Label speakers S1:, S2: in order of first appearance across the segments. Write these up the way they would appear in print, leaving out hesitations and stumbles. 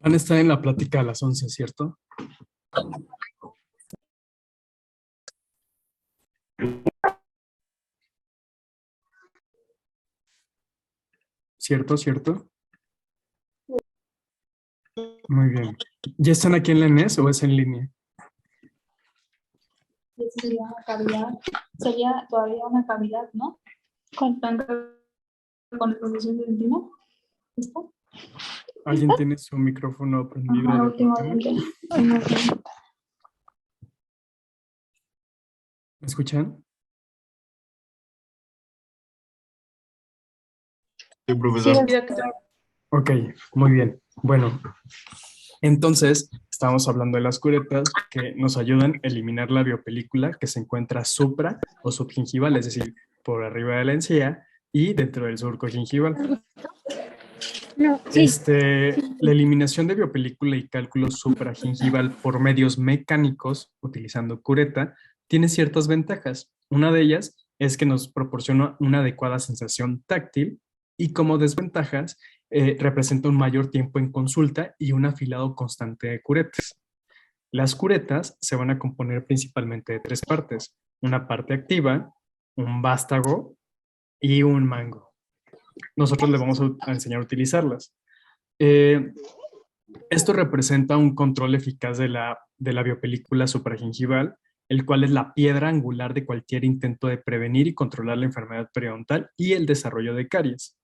S1: Van a estar en la plática a las 11, ¿cierto? ¿Cierto, cierto? Muy bien. ¿Ya están aquí en la ENES o es en línea?
S2: Sería una cavidad, sería todavía una cavidad, ¿no? Contando con el profesor de Argentina. ¿Listo?
S1: ¿Alguien tiene su micrófono prendido
S2: Ajá,
S1: de por tema?
S2: últimamente. Ay, no sé.
S1: ¿Me escuchan?
S3: Sí,
S2: Sí,
S3: profesor.
S2: director.
S1: Ok, muy bien. Bueno, entonces estamos hablando de las curetas que nos ayudan a eliminar la biopelícula que se encuentra supra o subgingival, es decir, por arriba de la encía y dentro del surco gingival.
S2: No, sí.
S1: La eliminación de biopelícula y cálculo supragingival por medios mecánicos, utilizando cureta, tiene ciertas ventajas. Una de ellas es que nos proporciona una adecuada sensación táctil y como desventajas representa un mayor tiempo en consulta y un afilado constante de curetas. Las curetas se van a componer principalmente de tres partes: una parte activa, un vástago y un mango. Nosotros le vamos a enseñar a utilizarlas. Eh, Esto representa un control eficaz de la biopelícula supragingival, el cual es la piedra angular de cualquier intento de prevenir y controlar la enfermedad periodontal y el desarrollo de caries.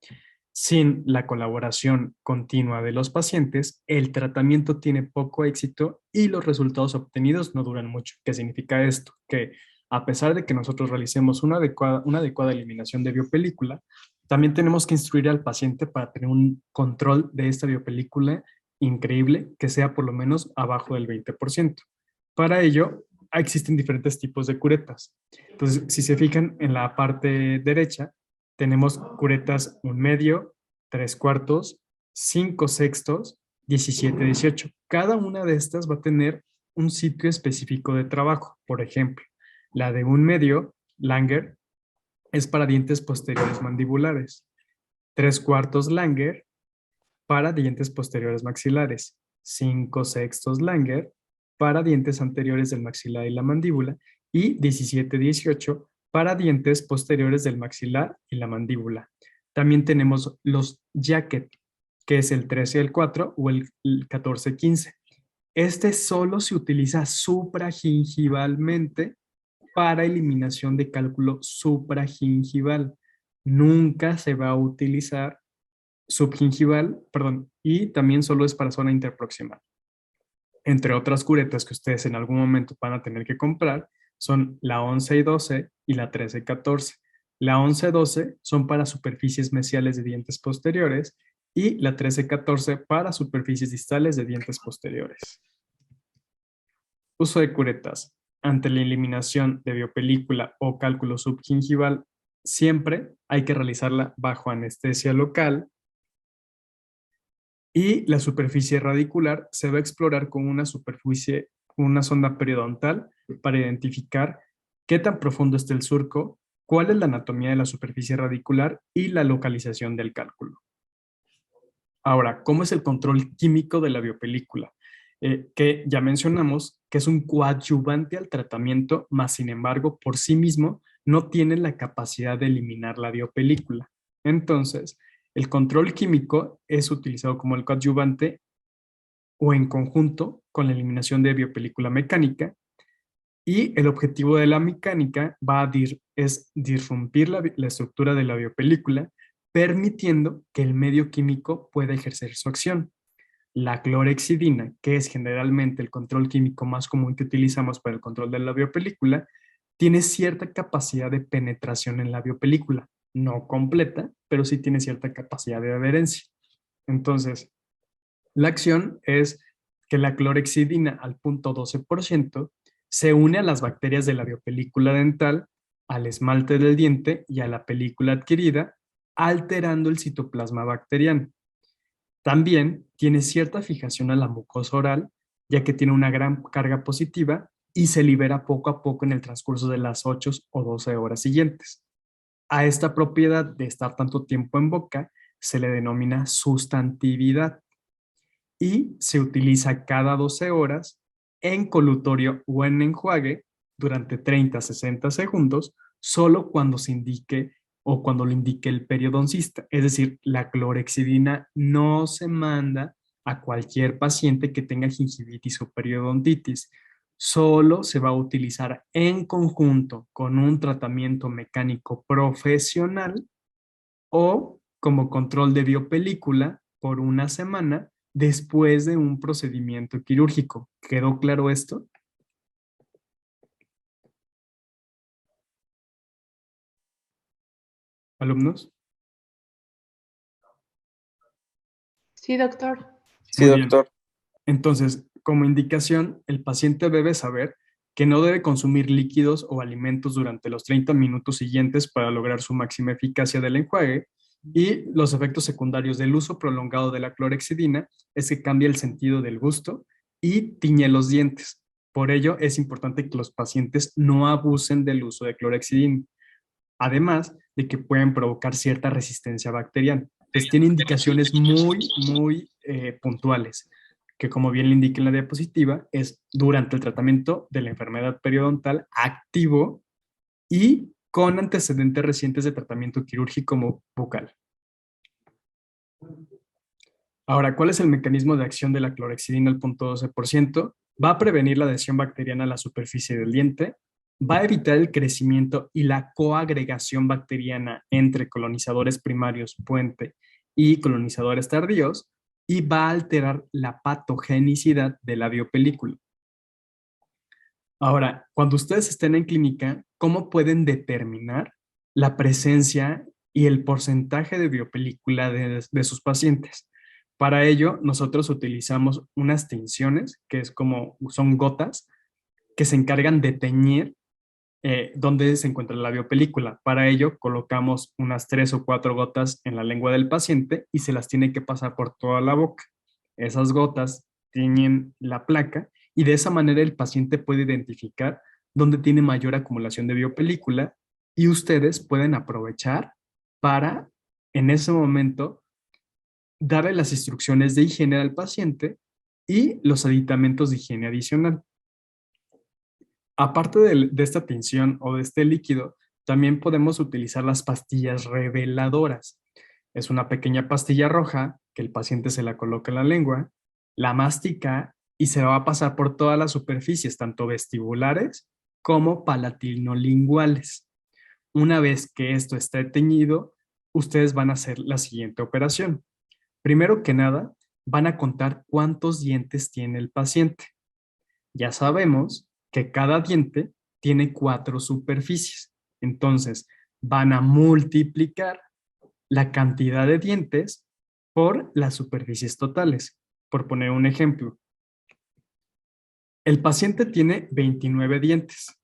S1: Sin la colaboración continua de los pacientes, el tratamiento tiene poco éxito y los resultados obtenidos no duran mucho. ¿Qué significa esto? Que a pesar de que nosotros realicemos una adecuada eliminación de biopelícula, también tenemos que instruir al paciente para tener un control de esta biopelícula increíble que sea por lo menos abajo del 20%. Para ello, existen diferentes tipos de curetas. Entonces, si se fijan en la parte derecha, tenemos curetas un medio, tres cuartos, cinco sextos, 17, 18. Cada una de estas va a tener un sitio específico de trabajo. Por ejemplo, la de un medio, Langer, es para dientes posteriores mandibulares. Tres cuartos Langer para dientes posteriores maxilares. Cinco sextos Langer para dientes anteriores del maxilar y la mandíbula. Y 17, 18 para dientes posteriores del maxilar y la mandíbula. También tenemos los jacket, que es el 13 el 4 o el 14, 15. Este solo se utiliza supragingivalmente para eliminación de cálculo supragingival. Nunca se va a utilizar subgingival, perdón, y también solo es para zona interproximal. Entre otras curetas que ustedes en algún momento van a tener que comprar son la 11 y 12 y la 13 y 14. La 11 y 12 son para superficies mesiales de dientes posteriores y la 13 y 14 para superficies distales de dientes posteriores. Uso de curetas. Ante la eliminación de biopelícula o cálculo subgingival, siempre hay que realizarla bajo anestesia local y la superficie radicular se va a explorar con una sonda periodontal para identificar qué tan profundo está el surco, cuál es la anatomía de la superficie radicular y la localización del cálculo. Ahora, ¿cómo es el control químico de la biopelícula? Que ya mencionamos que es un coadyuvante al tratamiento, más sin embargo, por sí mismo no tiene la capacidad de eliminar la biopelícula. Entonces, el control químico es utilizado como el coadyuvante o en conjunto con la eliminación de biopelícula mecánica, y el objetivo de la mecánica es disrumpir la estructura de la biopelícula, permitiendo que el medio químico pueda ejercer su acción. La clorexidina, que es generalmente el control químico más común que utilizamos para el control de la biopelícula, tiene cierta capacidad de penetración en la biopelícula. No completa, pero sí tiene cierta capacidad de adherencia. Entonces, la acción es que la clorexidina al 0.12% se une a las bacterias de la biopelícula dental, al esmalte del diente y a la película adquirida, alterando el citoplasma bacteriano. También tiene cierta fijación a la mucosa oral, ya que tiene una gran carga positiva y se libera poco a poco en el transcurso de las 8 o 12 horas siguientes. A esta propiedad de estar tanto tiempo en boca se le denomina sustantividad. y se utiliza cada 12 horas en colutorio o en enjuague durante 30 a 60 segundos, solo cuando se indique o cuando lo indique el periodoncista. Es decir, la clorhexidina no se manda a cualquier paciente que tenga gingivitis o periodontitis. Solo se va a utilizar en conjunto con un tratamiento mecánico profesional o como control de biopelícula por una semana después de un procedimiento quirúrgico. ¿Quedó claro esto? ¿Alumnos?
S2: Sí, doctor.
S3: Sí,
S1: Muy bien.
S3: doctor.
S1: Entonces, como indicación, el paciente debe saber que no debe consumir líquidos o alimentos durante los 30 minutos siguientes para lograr su máxima eficacia del enjuague, y los efectos secundarios del uso prolongado de la clorhexidina es que cambia el sentido del gusto y tiñe los dientes. Por ello, es importante que los pacientes no abusen del uso de clorhexidina, además de que pueden provocar cierta resistencia bacteriana. Entonces, tiene indicaciones muy puntuales, que como bien le indica en la diapositiva, es durante el tratamiento de la enfermedad periodontal activo y con antecedentes recientes de tratamiento quirúrgico bucal. Ahora, ¿cuál es el mecanismo de acción de la clorhexidina al 0.12%? Va a prevenir la adhesión bacteriana a la superficie del diente, va a evitar el crecimiento y la coagregación bacteriana entre colonizadores primarios puente y colonizadores tardíos, y va a alterar la patogenicidad de la biopelícula. Ahora, cuando ustedes estén en clínica, ¿cómo pueden determinar la presencia y el porcentaje de biopelícula de sus pacientes? Para ello, nosotros utilizamos unas tinciones, que son gotas, que se encargan de teñir dónde se encuentra la biopelícula. Para ello, colocamos unas 3 o 4 gotas en la lengua del paciente y se las tiene que pasar por toda la boca. Esas gotas tiñen la placa y de esa manera el paciente puede identificar dónde tiene mayor acumulación de biopelícula, y ustedes pueden aprovechar para, en ese momento, darle las instrucciones de higiene al paciente y los aditamentos de higiene adicional. Aparte de esta tinción o de este líquido, también podemos utilizar las pastillas reveladoras. Es una pequeña pastilla roja que el paciente se la coloca en la lengua, la mastica y se va a pasar por todas las superficies, tanto vestibulares como palatinolinguales. Una vez que esto esté teñido, ustedes van a hacer la siguiente operación. Primero que nada, van a contar cuántos dientes tiene el paciente. Ya sabemos que cada diente tiene 4 superficies. Entonces, van a multiplicar la cantidad de dientes por las superficies totales. Por poner un ejemplo, el paciente tiene 29 dientes.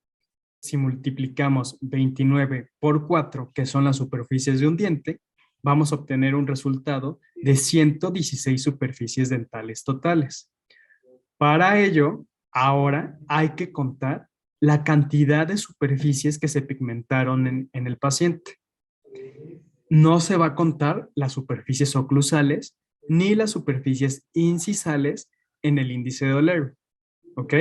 S1: Si multiplicamos 29 por 4, que son las superficies de un diente, vamos a obtener un resultado de 116 superficies dentales totales. Para ello, ahora hay que contar la cantidad de superficies que se pigmentaron en el paciente. No se va a contar las superficies oclusales ni las superficies incisales en el índice de O'Leary. ¿Ok?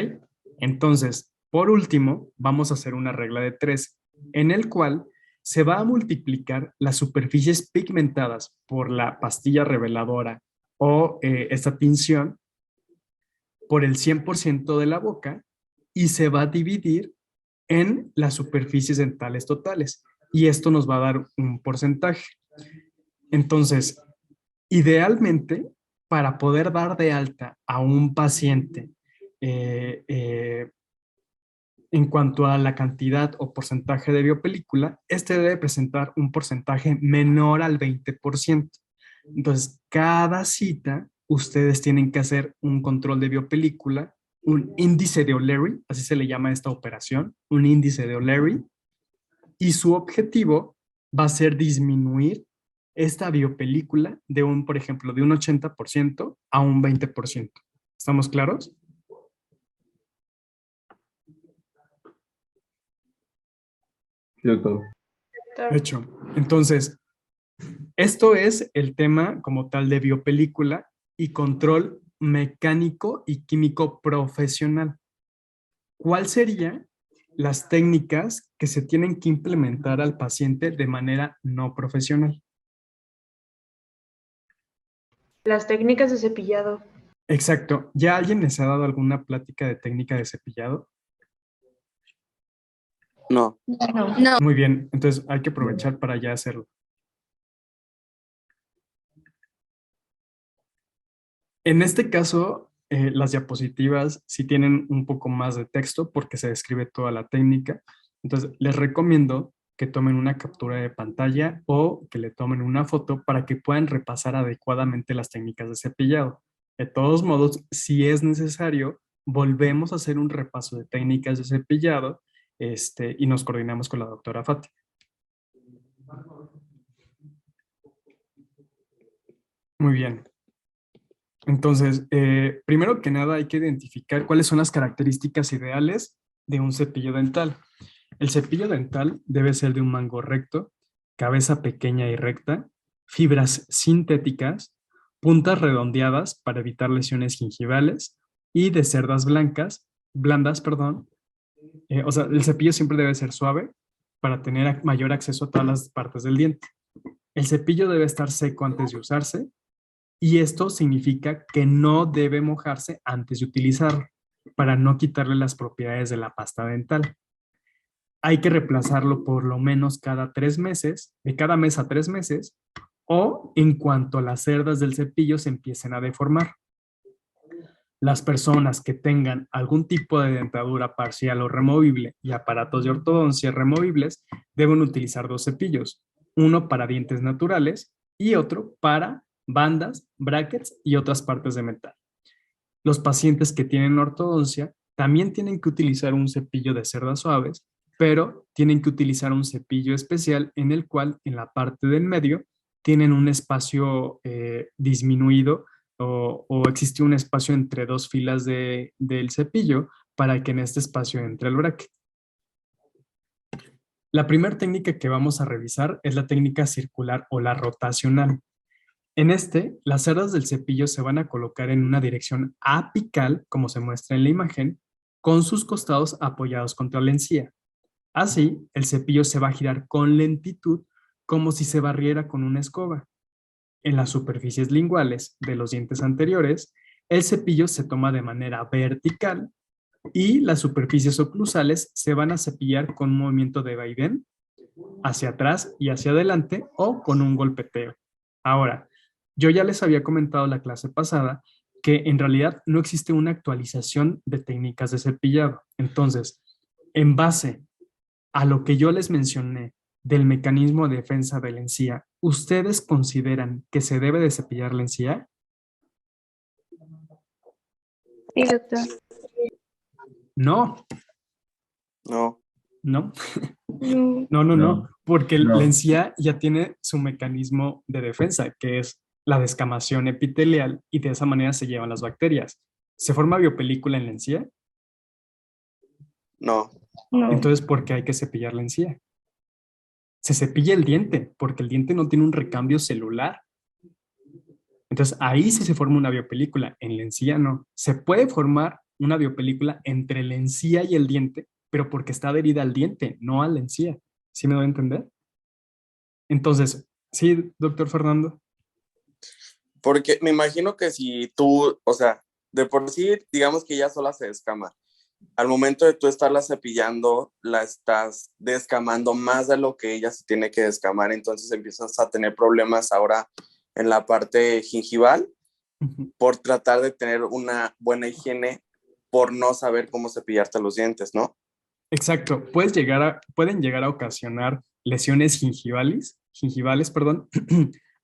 S1: Entonces, por último, vamos a hacer una regla de 3, en el cual se va a multiplicar las superficies pigmentadas por la pastilla reveladora o esta tinción por el 100% de la boca, y se va a dividir en las superficies dentales totales. Y esto nos va a dar un porcentaje. Entonces, idealmente, para poder dar de alta a un paciente eh, eh, en cuanto a la cantidad o porcentaje de biopelícula, este debe presentar un porcentaje menor al 20%. Entonces, cada cita, ustedes tienen que hacer un control de biopelícula, un índice de O'Leary, así se le llama a esta operación, un índice de O'Leary, y su objetivo va a ser disminuir esta biopelícula de por ejemplo, de un 80% a un 20%. ¿Estamos claros?
S3: Sí, doctor.
S1: Hecho. Entonces, esto es el tema como tal de biopelícula y control mecánico y químico profesional. ¿Cuál serían las técnicas que se tienen que implementar al paciente de manera no profesional?
S4: Las técnicas de cepillado.
S1: Exacto. ¿Ya alguien les ha dado alguna plática de técnica de cepillado?
S5: No.
S2: No.
S1: Muy bien, entonces hay que aprovechar para ya hacerlo. En este caso, las diapositivas sí tienen un poco más de texto porque se describe toda la técnica. Entonces, les recomiendo que tomen una captura de pantalla o que le tomen una foto para que puedan repasar adecuadamente las técnicas de cepillado. De todos modos, si es necesario, volvemos a hacer un repaso de técnicas de cepillado y nos coordinamos con la doctora Fati. Muy bien. Entonces, primero que nada hay que identificar cuáles son las características ideales de un cepillo dental. El cepillo dental debe ser de un mango recto, cabeza pequeña y recta, fibras sintéticas, puntas redondeadas para evitar lesiones gingivales y de cerdas blandas, perdón. O sea, el cepillo siempre debe ser suave para tener mayor acceso a todas las partes del diente. El cepillo debe estar seco antes de usarse. Y esto significa que no debe mojarse antes de utilizarlo para no quitarle las propiedades de la pasta dental. Hay que reemplazarlo por lo menos cada 3 meses, de cada mes a 3 meses, o en cuanto las cerdas del cepillo se empiecen a deformar. Las personas que tengan algún tipo de dentadura parcial o removible y aparatos de ortodoncia removibles deben utilizar 2 cepillos, uno para dientes naturales y otro para bandas, brackets y otras partes de metal. Los pacientes que tienen ortodoncia también tienen que utilizar un cepillo de cerdas suaves, pero tienen que utilizar un cepillo especial en el cual en la parte del medio tienen un espacio disminuido o existe un espacio entre 2 filas del cepillo para que en este espacio entre el bracket. La primera técnica que vamos a revisar es la técnica circular o la rotacional. En las cerdas del cepillo se van a colocar en una dirección apical, como se muestra en la imagen, con sus costados apoyados contra la encía. Así, el cepillo se va a girar con lentitud, como si se barriera con una escoba. En las superficies linguales de los dientes anteriores, el cepillo se toma de manera vertical y las superficies oclusales se van a cepillar con un movimiento de vaivén hacia atrás y hacia adelante o con un golpeteo. Ahora, yo ya les había comentado la clase pasada que en realidad no existe una actualización de técnicas de cepillado. Entonces, en base a lo que yo les mencioné del mecanismo de defensa de la encía, ¿ustedes consideran que se debe de cepillar la encía?
S2: Sí, doctor.
S5: No.
S1: ¿No?
S2: No.
S1: No, porque
S3: No.
S1: la encía ya tiene su mecanismo de defensa, que es la descamación epitelial, y de esa manera se llevan las bacterias. ¿Se forma biopelícula en la encía?
S5: No.
S2: No.
S1: Entonces, ¿por qué hay que cepillar la encía? Se cepilla el diente, porque el diente no tiene un recambio celular. Entonces, ahí sí se forma una biopelícula, en la encía no. Se puede formar una biopelícula entre la encía y el diente, pero porque está adherida al diente, no a la encía. ¿Sí me doy a entender? Entonces, sí, doctor Fernando.
S5: Porque me imagino que si tú, o sea, de por sí, digamos que ya sola se descama. Al momento de tú estarla cepillando, la estás descamando más de lo que ella se tiene que descamar, entonces empiezas a tener problemas ahora en la parte gingival por tratar de tener una buena higiene, por no saber cómo cepillarte los dientes, ¿no?
S1: Exacto. Pueden llegar a ocasionar lesiones gingivales, perdón,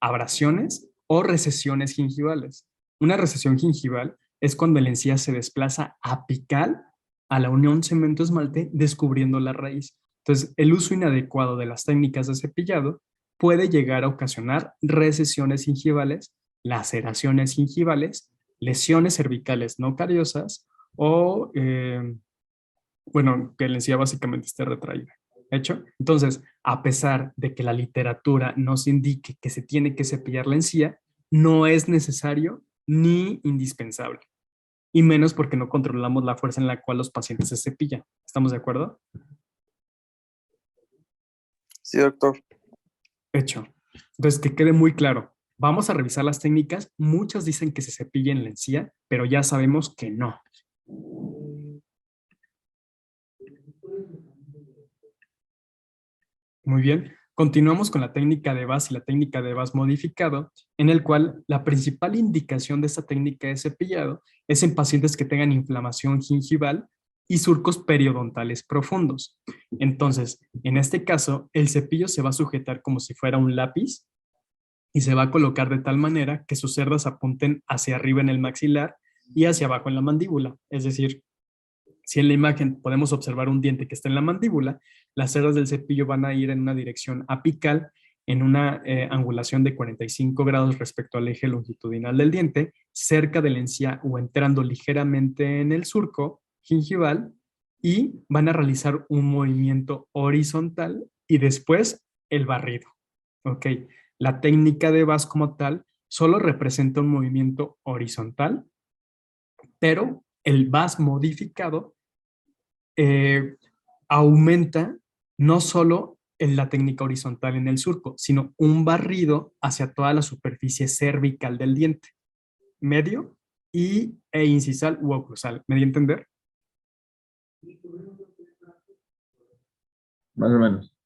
S1: abrasiones o recesiones gingivales. Una recesión gingival es cuando la encía se desplaza apical a la unión cemento-esmalte descubriendo la raíz. Entonces, el uso inadecuado de las técnicas de cepillado puede llegar a ocasionar recesiones gingivales, laceraciones gingivales, lesiones cervicales no cariosas o, bueno, que la encía básicamente esté retraída. ¿Hecho? Entonces, a pesar de que la literatura nos indique que se tiene que cepillar la encía, no es necesario ni indispensable. Y menos porque no controlamos la fuerza en la cual los pacientes se cepillan. ¿Estamos de acuerdo?
S5: Sí, doctor.
S1: Hecho. Entonces, que quede muy claro. Vamos a revisar las técnicas. Muchas dicen que se cepillen la encía, pero ya sabemos que no. Muy bien. Continuamos con la técnica de VAS y la técnica de VAS modificado, en el cual la principal indicación de esta técnica de cepillado es en pacientes que tengan inflamación gingival y surcos periodontales profundos. Entonces, en este caso, el cepillo se va a sujetar como si fuera un lápiz y se va a colocar de tal manera que sus cerdas apunten hacia arriba en el maxilar y hacia abajo en la mandíbula. Es decir, si en la imagen podemos observar un diente que está en la mandíbula, las cerdas del cepillo van a ir en una dirección apical, en una angulación de 45 grados respecto al eje longitudinal del diente, cerca de la encía o entrando ligeramente en el surco gingival, y van a realizar un movimiento horizontal y después el barrido. Ok, la técnica de VAS como tal solo representa un movimiento horizontal, pero el VAS modificado aumenta no solo en la técnica horizontal en el surco, sino un barrido hacia toda la superficie cervical del diente, medio e incisal u oclusal. ¿Me di a entender?
S3: Más o menos.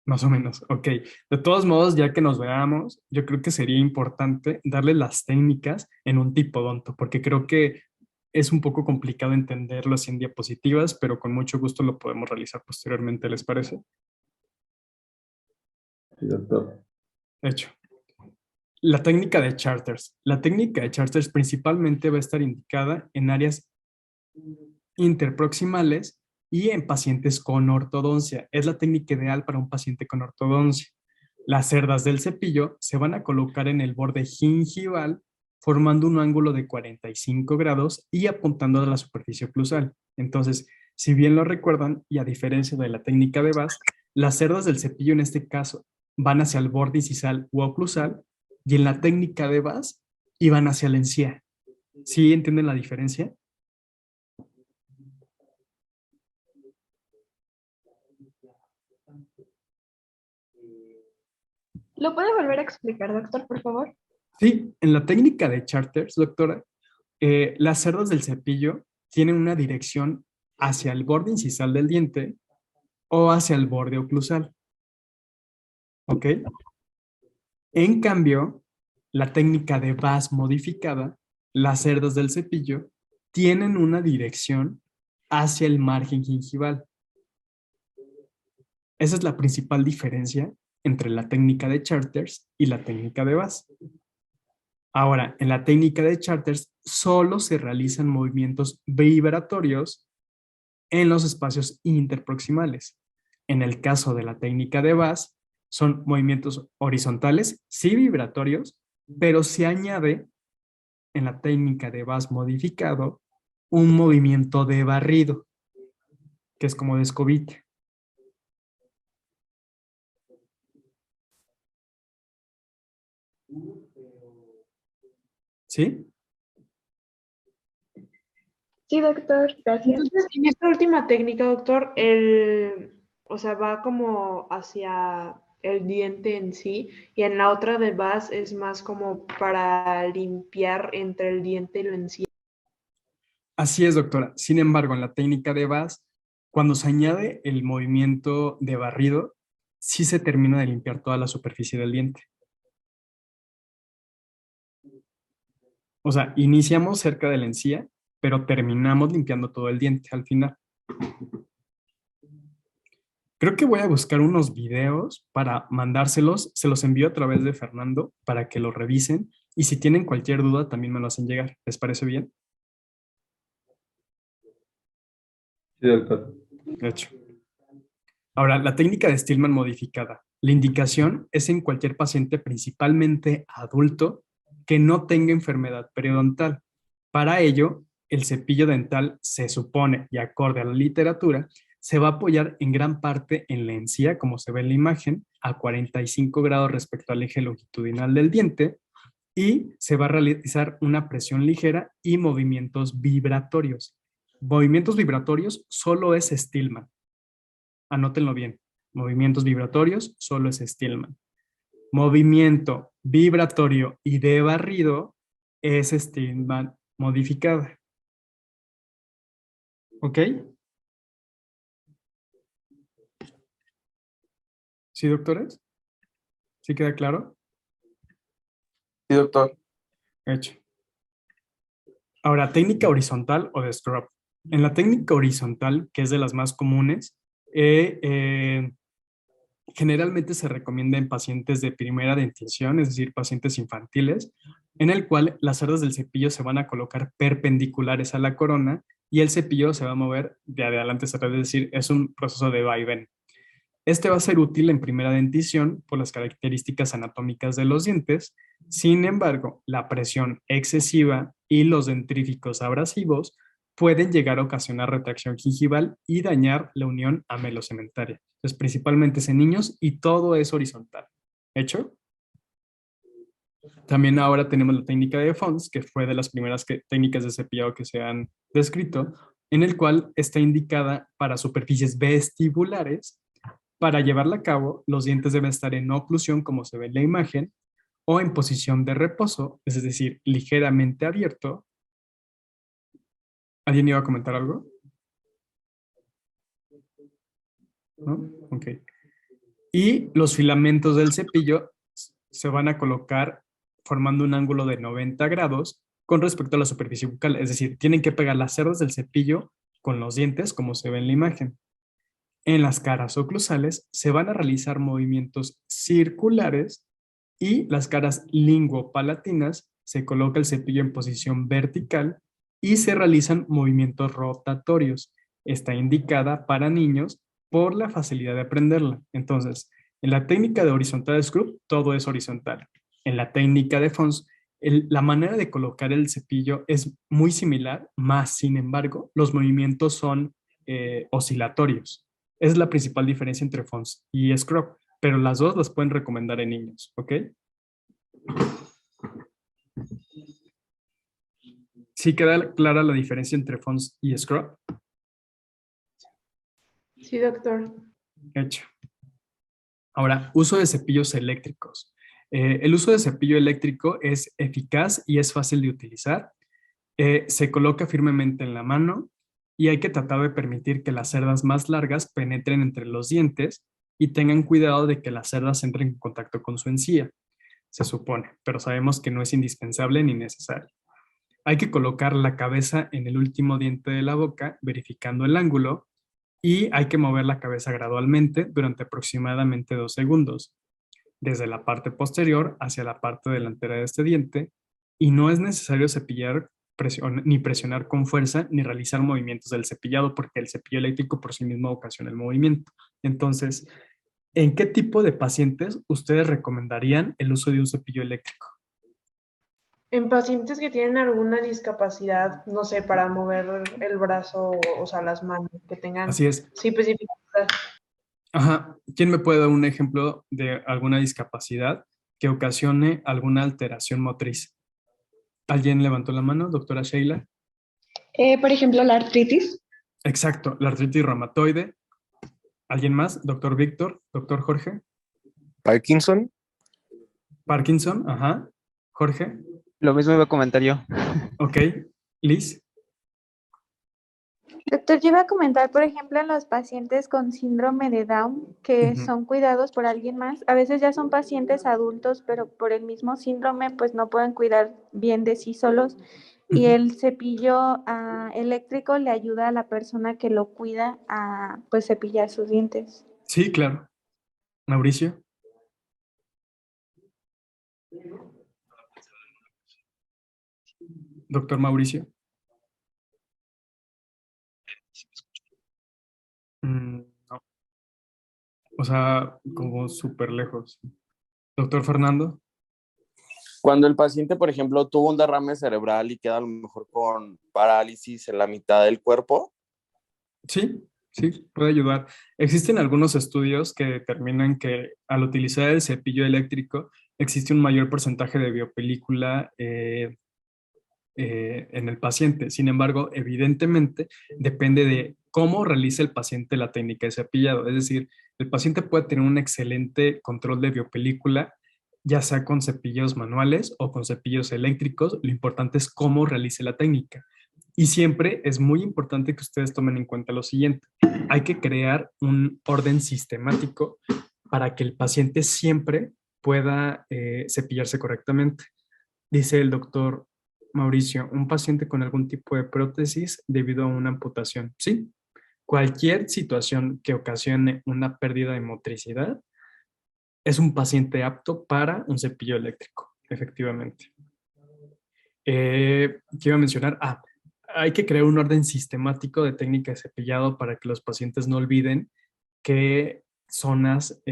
S1: Más o menos, ok. De todos modos, ya que nos veamos, yo creo que sería importante darle las técnicas en un tipodonto, porque creo que es un poco complicado entenderlo así en diapositivas, pero con mucho gusto lo podemos realizar posteriormente, ¿les parece?
S3: Sí, doctor.
S1: Hecho. La técnica de charters. La técnica de charters principalmente va a estar indicada en áreas interproximales y en pacientes con ortodoncia. Es la técnica ideal para un paciente con ortodoncia. Las cerdas del cepillo se van a colocar en el borde gingival formando un ángulo de 45 grados y apuntando a la superficie oclusal. Entonces, si bien lo recuerdan, y a diferencia de la técnica de VAS, las cerdas del cepillo en este caso van hacia el borde incisal u oclusal, y en la técnica de VAS iban hacia la encía. ¿Sí entienden la diferencia?
S2: ¿Lo puede volver a explicar, doctor, por favor?
S1: Sí, en la técnica de charters, doctora, las cerdas del cepillo tienen una dirección hacia el borde incisal del diente o hacia el borde oclusal. ¿Ok? En cambio, la técnica de VAS modificada, las cerdas del cepillo tienen una dirección hacia el margen gingival. Esa es la principal diferencia entre la técnica de charters y la técnica de VAS. Ahora, en la técnica de charters solo se realizan movimientos vibratorios en los espacios interproximales. En el caso de la técnica de VAS, son movimientos horizontales, sí vibratorios, pero se añade en la técnica de VAS modificado un movimiento de barrido, que es como de escobita. ¿Sí?
S2: Sí, doctor, gracias.
S4: Entonces, en esta última técnica, doctor, o sea, va como hacia el diente en sí, y en la otra de VAS es más como para limpiar entre el diente y la encía.
S1: Así es, doctora. Sin embargo, en la técnica de VAS, cuando se añade el movimiento de barrido, sí se termina de limpiar toda la superficie del diente. O sea, iniciamos cerca de la encía, pero terminamos limpiando todo el diente al final. Creo que voy a buscar unos videos para mandárselos. Se los envío a través de Fernando para que lo revisen. Y si tienen cualquier duda, también me lo hacen llegar. ¿Les parece bien?
S3: Sí, doctor.
S1: De hecho. Ahora, la técnica de Stillman modificada. La indicación es en cualquier paciente, principalmente adulto, que no tenga enfermedad periodontal. Para ello, el cepillo dental se supone, y acorde a la literatura, se va a apoyar en gran parte en la encía, como se ve en la imagen, a 45 grados respecto al eje longitudinal del diente, y se va a realizar una presión ligera y movimientos vibratorios. Movimientos vibratorios solo es Stillman. Anótenlo bien. Movimientos vibratorios solo es Stillman. Movimiento vibratorio y de barrido es Stillman modificada. ¿Ok? ¿Sí, doctores? ¿Sí queda claro?
S5: Sí, doctor.
S1: Hecho. Ahora, técnica horizontal o de scrub. En la técnica horizontal, que es de las más comunes, generalmente se recomienda en pacientes de primera dentición, es decir, pacientes infantiles, en el cual las cerdas del cepillo se van a colocar perpendiculares a la corona y el cepillo se va a mover de adelante hacia atrás, es decir, es un proceso de vaivén. Este va a ser útil en primera dentición por las características anatómicas de los dientes. Sin embargo, la presión excesiva y los dentríficos abrasivos pueden llegar a ocasionar retracción gingival y dañar la unión amelocementaria. Entonces, principalmente es en niños y todo es horizontal. ¿Hecho? También ahora tenemos la técnica de Fons, que fue de las primeras técnicas de cepillado que se han descrito, en el cual está indicada para superficies vestibulares. Para llevarla a cabo, los dientes deben estar en oclusión, como se ve en la imagen, o en posición de reposo, es decir, ligeramente abierto. ¿Alguien iba a comentar algo? ¿No? Ok. Y los filamentos del cepillo se van a colocar formando un ángulo de 90 grados con respecto a la superficie bucal, es decir, tienen que pegar las cerdas del cepillo con los dientes, como se ve en la imagen. En las caras oclusales se van a realizar movimientos circulares y las caras linguopalatinas se coloca el cepillo en posición vertical y se realizan movimientos rotatorios. Está indicada para niños por la facilidad de aprenderla. Entonces, en la técnica de horizontal scrub, todo es horizontal. En la técnica de Fons, la manera de colocar el cepillo es muy similar, más sin embargo, los movimientos son oscilatorios. Es la principal diferencia entre Fons y Scrub, pero las dos las pueden recomendar en niños, ¿ok? ¿Sí queda clara la diferencia entre Fons y Scrub?
S4: Sí, doctor.
S1: Hecho. Ahora, uso de cepillos eléctricos. El uso de cepillo eléctrico es eficaz y es fácil de utilizar. Se coloca firmemente en la mano y hay que tratar de permitir que las cerdas más largas penetren entre los dientes y tengan cuidado de que las cerdas entren en contacto con su encía, se supone, pero sabemos que no es indispensable ni necesario. Hay que colocar la cabeza en el último diente de la boca, verificando el ángulo, y hay que mover la cabeza gradualmente durante aproximadamente 2 segundos, desde la parte posterior hacia la parte delantera de este diente, y no es necesario cepillar ni presionar con fuerza ni realizar movimientos del cepillado porque el cepillo eléctrico por sí mismo ocasiona el movimiento. Entonces, ¿en qué tipo de pacientes ustedes recomendarían el uso de un cepillo eléctrico?
S4: En pacientes que tienen alguna discapacidad, no sé, para mover el brazo, o sea, las manos, que tengan,
S1: Así es.
S4: sí, pues dificultad.
S1: Ajá. ¿Quién me puede dar un ejemplo de alguna discapacidad que ocasione alguna alteración motriz? ¿Alguien levantó la mano, doctora Sheila?
S2: Por ejemplo, la artritis.
S1: Exacto, la artritis reumatoide. ¿Alguien más? Doctor Víctor, doctor Jorge.
S6: Parkinson.
S1: Parkinson, ajá. Jorge.
S7: Lo mismo iba a comentar yo.
S1: Ok. Liz.
S8: Doctor, yo iba a comentar, por ejemplo, en los pacientes con síndrome de Down que
S1: Ujú.
S8: son cuidados por alguien más. A veces ya son pacientes adultos, pero por el mismo síndrome, pues no pueden cuidar bien de sí solos. Y
S1: Ujú.
S8: el cepillo eléctrico le ayuda a la persona que lo cuida a pues cepillar sus dientes.
S1: Sí, claro. Mauricio. Doctor Mauricio. No. O sea, como súper lejos. Doctor Fernando.
S5: Cuando el paciente, por ejemplo, tuvo un derrame cerebral y queda a lo mejor con parálisis en la mitad del cuerpo.
S1: Sí, sí, puede ayudar. Existen algunos estudios que determinan que al utilizar el cepillo eléctrico existe un mayor porcentaje de biopelícula en el paciente. Sin embargo, evidentemente depende de cómo realice el paciente la técnica de cepillado. Es decir, el paciente puede tener un excelente control de biopelícula, ya sea con cepillos manuales o con cepillos eléctricos. Lo importante es cómo realice la técnica. Y siempre es muy importante que ustedes tomen en cuenta lo siguiente. Hay que crear un orden sistemático para que el paciente siempre pueda cepillarse correctamente. Dice el doctor Mauricio, un paciente con algún tipo de prótesis debido a una amputación. Sí, cualquier situación que ocasione una pérdida de motricidad es un paciente apto para un cepillo eléctrico, efectivamente. ¿Qué iba a mencionar? Hay que crear un orden sistemático de técnica de cepillado para que los pacientes no olviden qué zonas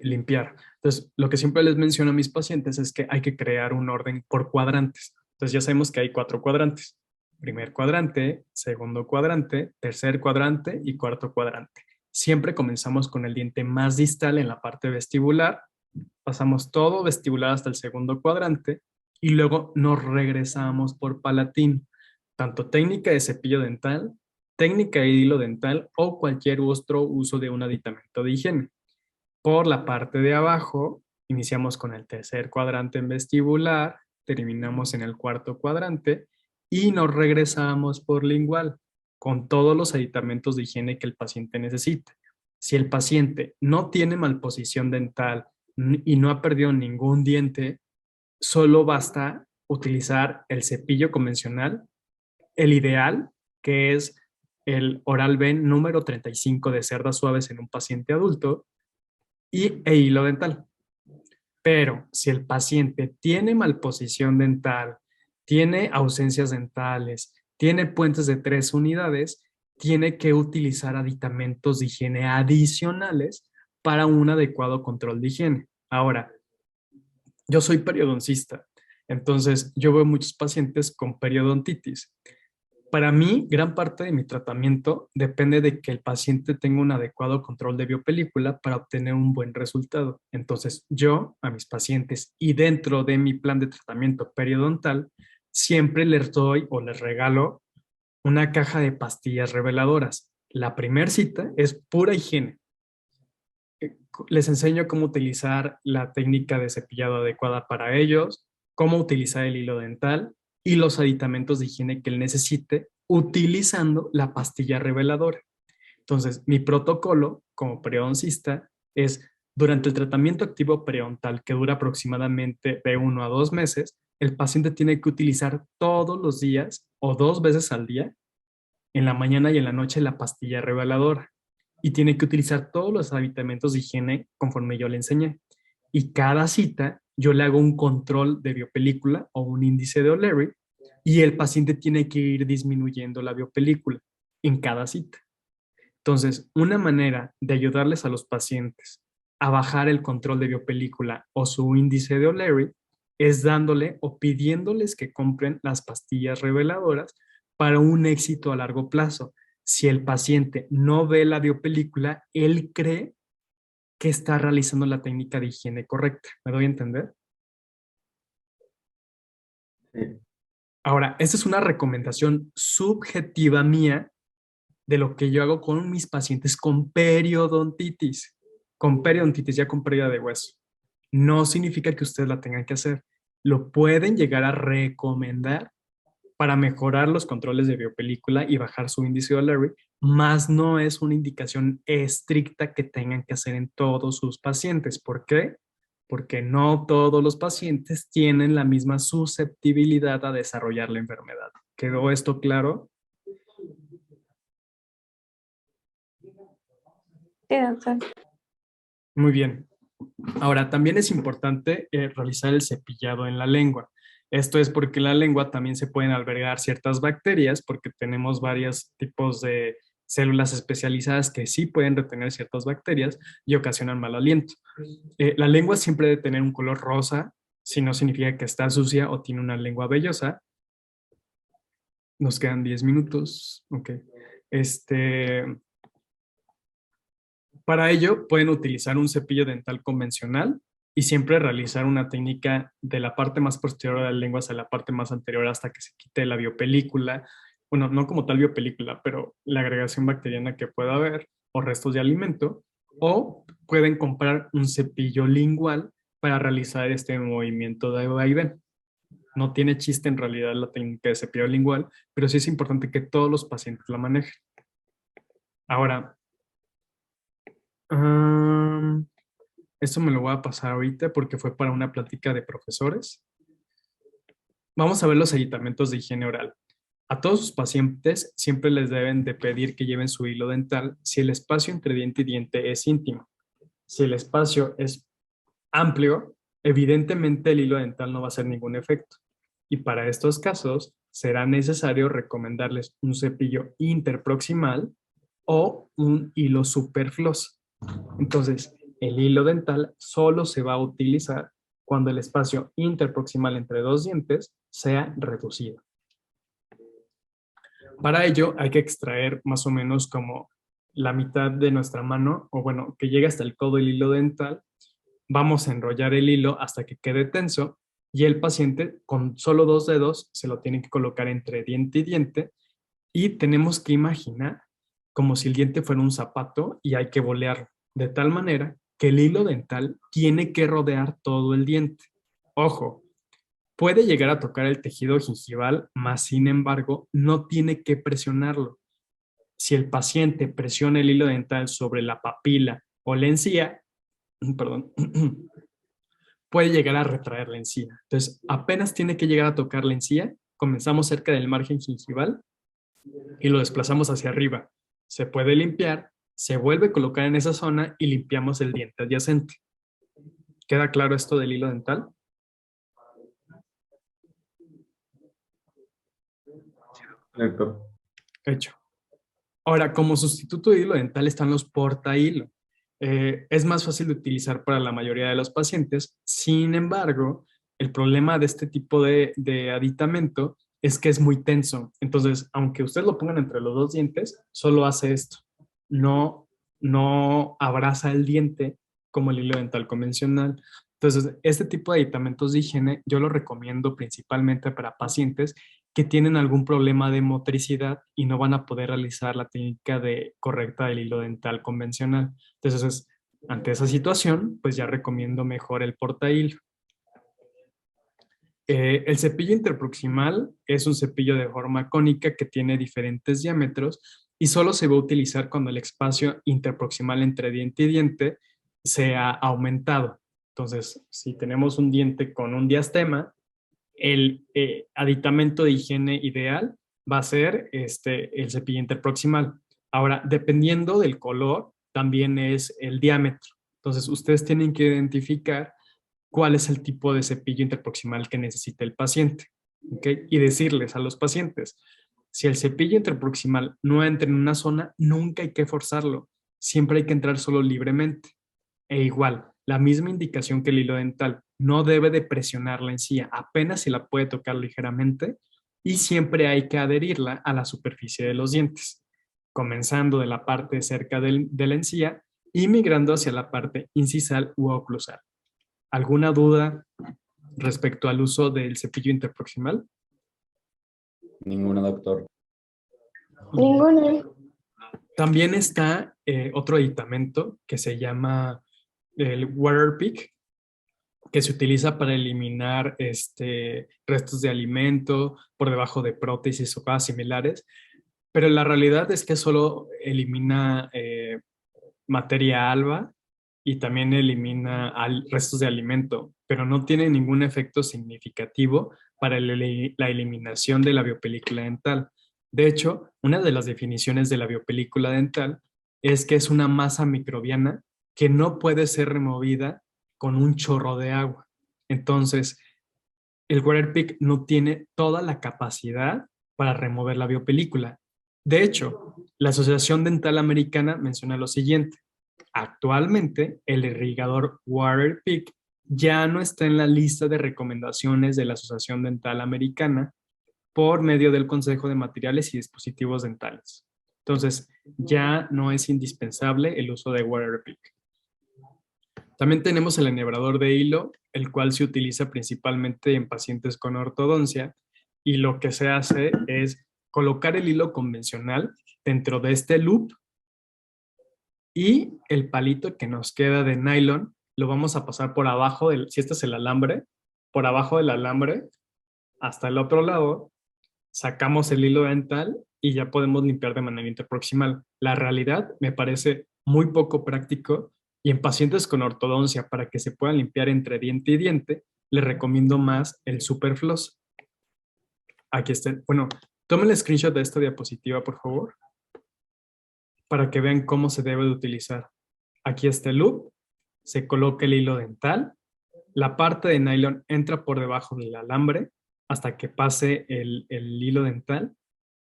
S1: limpiar. Entonces, lo que siempre les menciono a mis pacientes es que hay que crear un orden por cuadrantes. Entonces, ya sabemos que hay 4 cuadrantes. Primer cuadrante, segundo cuadrante, tercer cuadrante y cuarto cuadrante. Siempre comenzamos con el diente más distal en la parte vestibular, pasamos todo vestibular hasta el segundo cuadrante y luego nos regresamos por palatino. Tanto técnica de cepillo dental, técnica de hilo dental o cualquier otro uso de un aditamento de higiene. Por la parte de abajo, iniciamos con el tercer cuadrante en vestibular, terminamos en el cuarto cuadrante y nos regresamos por lingual con todos los aditamentos de higiene que el paciente necesite. Si el paciente no tiene malposición dental y no ha perdido ningún diente, solo basta utilizar el cepillo convencional, el ideal, que es el Oral-B número 35 de cerdas suaves en un paciente adulto, e hilo dental. Pero si el paciente tiene malposición dental, tiene ausencias dentales, tiene puentes de 3 unidades, tiene que utilizar aditamentos de higiene adicionales para un adecuado control de higiene. Ahora, yo soy periodoncista, entonces yo veo muchos pacientes con periodontitis. Para mí, gran parte de mi tratamiento depende de que el paciente tenga un adecuado control de biopelícula para obtener un buen resultado. Entonces, yo a mis pacientes y dentro de mi plan de tratamiento periodontal, siempre les doy o les regalo una caja de pastillas reveladoras. La primera cita es pura higiene. Les enseño cómo utilizar la técnica de cepillado adecuada para ellos, cómo utilizar el hilo dental y los aditamentos de higiene que él necesite utilizando la pastilla reveladora. Entonces, mi protocolo como periodoncista es durante el tratamiento activo periodontal, que dura aproximadamente de 1 a 2 meses, el paciente tiene que utilizar todos los días o 2 veces al día, en la mañana y en la noche, la pastilla reveladora. Y tiene que utilizar todos los aditamentos de higiene conforme yo le enseñé. Y cada cita yo le hago un control de biopelícula o un índice de O'Leary y el paciente tiene que ir disminuyendo la biopelícula en cada cita. Entonces, una manera de ayudarles a los pacientes a bajar el control de biopelícula o su índice de O'Leary es dándole o pidiéndoles que compren las pastillas reveladoras para un éxito a largo plazo. Si el paciente no ve la biopelícula, él cree que está realizando la técnica de higiene correcta. ¿Me doy a entender?
S3: Sí.
S1: Ahora, esta es una recomendación subjetiva mía de lo que yo hago con mis pacientes con periodontitis. Con periodontitis, ya con pérdida de hueso. No significa que ustedes la tengan que hacer. Lo pueden llegar a recomendar para mejorar los controles de biopelícula y bajar su índice de O'Leary, más no es una indicación estricta que tengan que hacer en todos sus pacientes. ¿Por qué? Porque no todos los pacientes tienen la misma susceptibilidad a desarrollar la enfermedad. ¿Quedó esto claro?
S8: Sí, doctor.
S1: Muy bien. Ahora, también es importante realizar el cepillado en la lengua. Esto es porque en la lengua también se pueden albergar ciertas bacterias porque tenemos varios tipos de células especializadas que sí pueden retener ciertas bacterias y ocasionan mal aliento. La lengua siempre debe tener un color rosa, si no significa que está sucia o tiene una lengua vellosa. Nos quedan 10 minutos. Ok. Para ello pueden utilizar un cepillo dental convencional y siempre realizar una técnica de la parte más posterior de la lengua hacia la parte más anterior hasta que se quite la biopelícula. Bueno, no como tal biopelícula, pero la agregación bacteriana que pueda haber o restos de alimento, o pueden comprar un cepillo lingual para realizar este movimiento de vaivén. No tiene chiste en realidad la técnica de cepillo lingual, pero sí es importante que todos los pacientes la manejen. Ahora, esto me lo voy a pasar ahorita porque fue para una plática de profesores. Vamos a ver los aditamentos de higiene oral. A todos sus pacientes siempre les deben de pedir que lleven su hilo dental si el espacio entre diente y diente es íntimo. Si el espacio es amplio, evidentemente el hilo dental no va a hacer ningún efecto. Y para estos casos será necesario recomendarles un cepillo interproximal o un hilo superfluos. Entonces, el hilo dental solo se va a utilizar cuando el espacio interproximal entre dos dientes sea reducido. Para ello hay que extraer más o menos como la mitad de nuestra mano, o bueno, que llegue hasta el codo el hilo dental. Vamos a enrollar el hilo hasta que quede tenso y el paciente con solo 2 dedos se lo tiene que colocar entre diente y diente y tenemos que imaginar como si el diente fuera un zapato y hay que bolearlo de tal manera que el hilo dental tiene que rodear todo el diente. Ojo, puede llegar a tocar el tejido gingival, mas sin embargo no tiene que presionarlo. Si el paciente presiona el hilo dental sobre la papila o la encía, perdón, puede llegar a retraer la encía. Entonces, apenas tiene que llegar a tocar la encía, comenzamos cerca del margen gingival y lo desplazamos hacia arriba. Se puede limpiar, se vuelve a colocar en esa zona y limpiamos el diente adyacente. ¿Queda claro esto del hilo dental?
S3: Héctor.
S1: Hecho. Ahora, como sustituto de hilo dental están los portahilo. Es más fácil de utilizar para la mayoría de los pacientes. Sin embargo, el problema de este tipo de aditamento es que es muy tenso. Entonces, aunque ustedes lo pongan entre los dos dientes, solo hace esto. No abraza el diente como el hilo dental convencional. Entonces, este tipo de aditamentos de higiene yo lo recomiendo principalmente para pacientes que tienen algún problema de motricidad y no van a poder realizar la técnica correcta del hilo dental convencional. Entonces, ante esa situación, pues ya recomiendo mejor el portahilo. El cepillo interproximal es un cepillo de forma cónica que tiene diferentes diámetros y solo se va a utilizar cuando el espacio interproximal entre diente y diente sea aumentado. Entonces, si tenemos un diente con un diastema, el aditamento de higiene ideal va a ser el cepillo interproximal. Ahora, dependiendo del color, también es el diámetro. Entonces, ustedes tienen que identificar cuál es el tipo de cepillo interproximal que necesita el paciente. ¿Okay? Y decirles a los pacientes, si el cepillo interproximal no entra en una zona, nunca hay que forzarlo. Siempre hay que entrar solo libremente. E igual, la misma indicación que el hilo dental, no debe de presionar la encía, apenas se la puede tocar ligeramente y siempre hay que adherirla a la superficie de los dientes, comenzando de la parte cerca de la encía y migrando hacia la parte incisal u oclusal. ¿Alguna duda respecto al uso del cepillo interproximal?
S7: Ninguna, doctor.
S8: Ninguna.
S1: También está otro aditamento que se llama el Waterpik, que se utiliza para eliminar restos de alimento por debajo de prótesis o cosas similares, pero la realidad es que solo elimina materia alba y también elimina restos de alimento, pero no tiene ningún efecto significativo para la eliminación de la biopelícula dental. De hecho, una de las definiciones de la biopelícula dental es que es una masa microbiana que no puede ser removida con un chorro de agua. Entonces, el Waterpik no tiene toda la capacidad para remover la biopelícula. De hecho, la Asociación Dental Americana menciona lo siguiente. Actualmente, el irrigador Waterpik ya no está en la lista de recomendaciones de la Asociación Dental Americana por medio del Consejo de Materiales y Dispositivos Dentales. Entonces, ya no es indispensable el uso de Waterpik. También tenemos el enhebrador de hilo, el cual se utiliza principalmente en pacientes con ortodoncia, y lo que se hace es colocar el hilo convencional dentro de este loop y el palito que nos queda de nylon lo vamos a pasar por abajo si este es el alambre, por abajo del alambre hasta el otro lado, sacamos el hilo dental y ya podemos limpiar de manera interproximal. La realidad me parece muy poco práctico, y en pacientes con ortodoncia, para que se puedan limpiar entre diente y diente, les recomiendo más el Superfloss. Aquí está. Bueno, tomen el screenshot de esta diapositiva, por favor, para que vean cómo se debe de utilizar. Aquí está el loop, se coloca el hilo dental, la parte de nylon entra por debajo del alambre hasta que pase el hilo dental,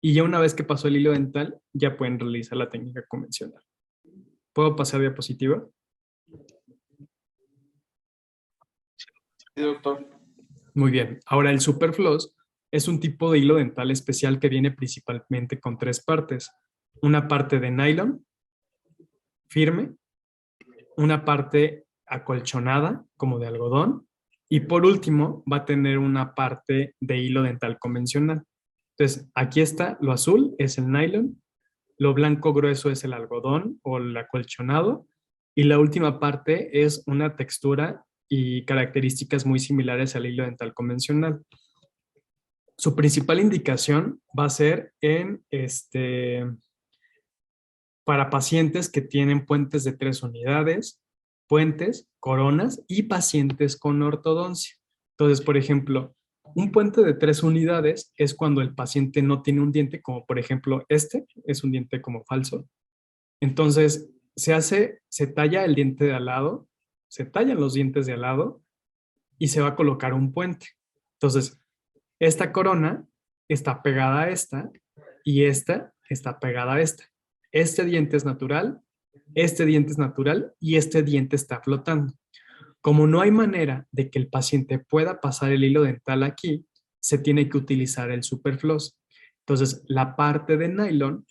S1: y ya una vez que pasó el hilo dental, ya pueden realizar la técnica convencional. ¿Puedo pasar diapositiva?
S5: Sí, doctor.
S1: Muy bien. Ahora, el Superfloss es un tipo de hilo dental especial que viene principalmente con 3 partes. Una parte de nylon firme, una parte acolchonada, como de algodón, y por último va a tener una parte de hilo dental convencional. Entonces, aquí está, lo azul es el nylon, lo blanco grueso es el algodón o el acolchonado, y la última parte es una textura y características muy similares al hilo dental convencional. Su principal indicación va a ser para pacientes que tienen puentes de 3 unidades, puentes, coronas y pacientes con ortodoncia. Entonces, por ejemplo, un puente de 3 unidades es cuando el paciente no tiene un diente, como por ejemplo este, es un diente como falso. Entonces, se talla el diente de al lado, se tallan los dientes de al lado y se va a colocar un puente. Entonces, esta corona está pegada a esta y esta está pegada a esta. Este diente es natural, este diente es natural y este diente está flotando. Como no hay manera de que el paciente pueda pasar el hilo dental aquí, se tiene que utilizar el Superfloss. Entonces, la parte de nylon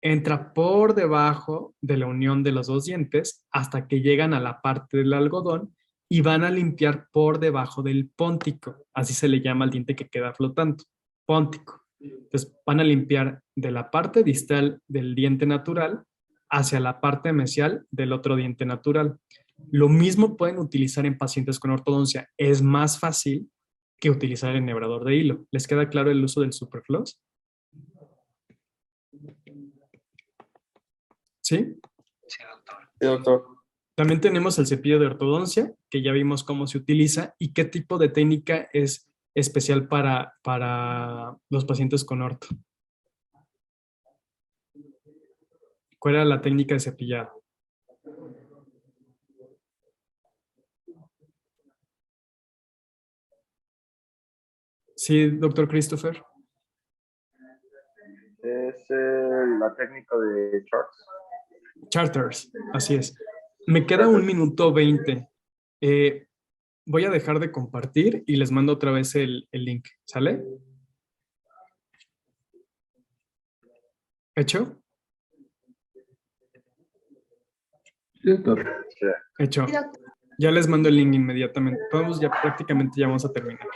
S1: entra por debajo de la unión de los 2 dientes hasta que llegan a la parte del algodón y van a limpiar por debajo del póntico. Así se le llama al diente que queda flotando, póntico. Entonces, van a limpiar de la parte distal del diente natural hacia la parte mesial del otro diente natural. Lo mismo pueden utilizar en pacientes con ortodoncia. Es más fácil que utilizar el enhebrador de hilo. ¿Les queda claro el uso del Superfloss? ¿Sí?
S5: Sí, doctor.
S1: También tenemos el cepillo de ortodoncia, que ya vimos cómo se utiliza y qué tipo de técnica es especial para los pacientes con orto. ¿Cuál era la técnica de cepillado? Sí, doctor Christopher.
S3: Es la técnica de charts.
S1: Charters, así es. Me queda 1 minuto 20. Voy a dejar de compartir y les mando otra vez el link. ¿Sale? ¿Hecho?
S3: Sí, doctor.
S1: Hecho.
S2: Sí, doctor.
S1: Ya les mando el link inmediatamente. Todos ya prácticamente ya vamos a terminar.